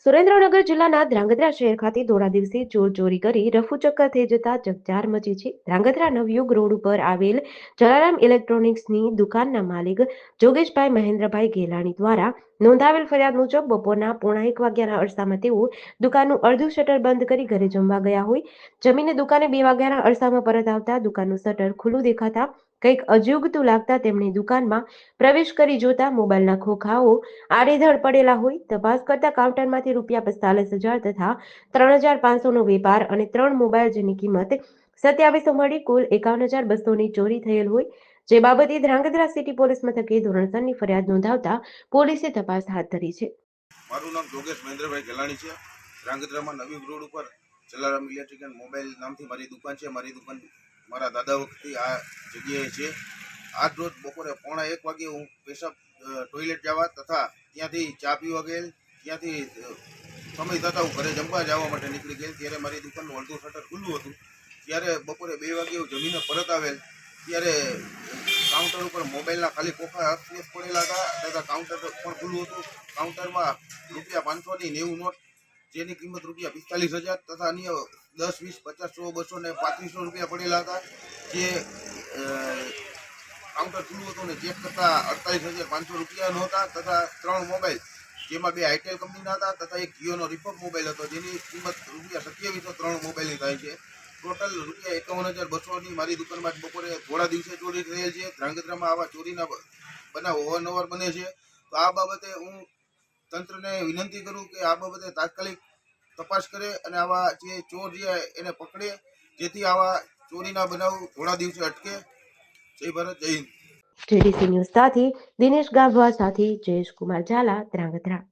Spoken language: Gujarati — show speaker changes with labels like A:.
A: સુરેન્દ્રનગર જિલ્લાના ધ્રાંગધ્રા શહેર ખાતે ધોળા દિવસે ચોર ચોરી કરી રફુચક્કર થઈ જતા ચકચાર મચી છે. ધ્રાંગધ્રા નવયુગ રોડ ઉપર આવેલ જલારામ ઇલેક્ટ્રોનિક્સની દુકાનના માલિક જોગેશભાઈ મહેન્દ્રભાઈ ગેલાણી દ્વારા નોંધાવેલ ફરિયાદ મુજબ બપોરના 1:30 વાગ્યાના અરસામાં તેઓ દુકાનનું અડધું શટર બંધ કરી ઘરે જમવા ગયા હોય. જમીને દુકાને 2 વાગ્યાના અરસામાં પરત આવતા દુકાનનું શટર ખુલ્લું દેખાતા કંઈક અજુગતું લાગતા તેમણે દુકાનમાં પ્રવેશ કરી જોતા મોબાઈલના ખોખાઓ આડેધડ પડેલા હોય. તપાસ કરતા કાઉન્ટરમાંથી રૂપિયા 45,000 તથા 3,500નો વેપાર અને 3 મોબાઈલ જેની કિંમત 2700 મળી કુલ 51,200ની ચોરી થયેલ હોય. જે બાબતે ધ્રાંગધ્રા સિટી પોલીસ મથકે ધોરણસરની ફરિયાદ નોંધાવતા પોલીસે તપાસ હાથ ધરી છે.
B: મારું નામ જોગેશ મહેન્દ્રભાઈ ગેલાણી છે. ધ્રાંગધ્રામાં નવી રોડ ઉપર જલારામ ઇલેક્ટ્રિક એન્ડ મોબાઈલ નામથી મારી દુકાન છે. મારી દુકાન મારા દાદા વખતથી આ જગ્યાએ છે. આજ રોજ બપોરે 1:30 વાગે હું પેશાબ ટોયલેટ જવા તથા ત્યાંથી ચા પીવા ગયેલ. ત્યાંથી સમય થતાં હું ઘરે જમવા જવા માટે નીકળી ગયેલ. ત્યારે મારી દુકાનનું અડધું શટર ખુલ્લું હતું. ત્યારે બપોરે 2 વાગે હું જમીને પરત આવેલ. ત્યારે કાઉન્ટર ઉપર મોબાઈલના ખાલી ખોખા અસ્તવ્યસ્ત પડેલા હતા તથા કાઉન્ટર પણ ખુલ્લું હતું. કાઉન્ટરમાં ₹500ની 90 નોટ જેની કિંમત ₹45,000 તથા અન્ય 10, 20, 50, 100, 200 ને ₹3500 પડેલા હતા. જે કાઉન્ટર ખુલ્લું હતું ને ચેક કરતા ₹48,500 નહોતા તથા 3 મોબાઈલ જેમાં 2 આઈટેલ કંપનીના હતા તથા એક જીઓનો રિપોર્ટ મોબાઈલ હતો જેની કિંમત ₹2700 3 મોબાઈલની થાય છે. ટોટલ ₹51,200ની મારી દુકાનમાં બપોરે થોડા દિવસે ચોરી થયેલ છે. ધ્રાંગધ્રામાં આવા ચોરીના બનાવ અવારનવાર બને છે. તો આ બાબતે હું તંત્રને વિનંતી કરું કે આ બાબતે તાત્કાલિક તપાસ કરે અને આવા જે ચોર છે એને પકડે જેથી આવા ચોરીના બનાવ થોડા દિવસે અટકે. જય ભારત, જય હિન્દ.
A: જેડીસી ન્યૂઝ સાથે દિનેશ ગાભા સાથે જયેશ કુમાર ઝાલા, ધ્રાંગધ્રા.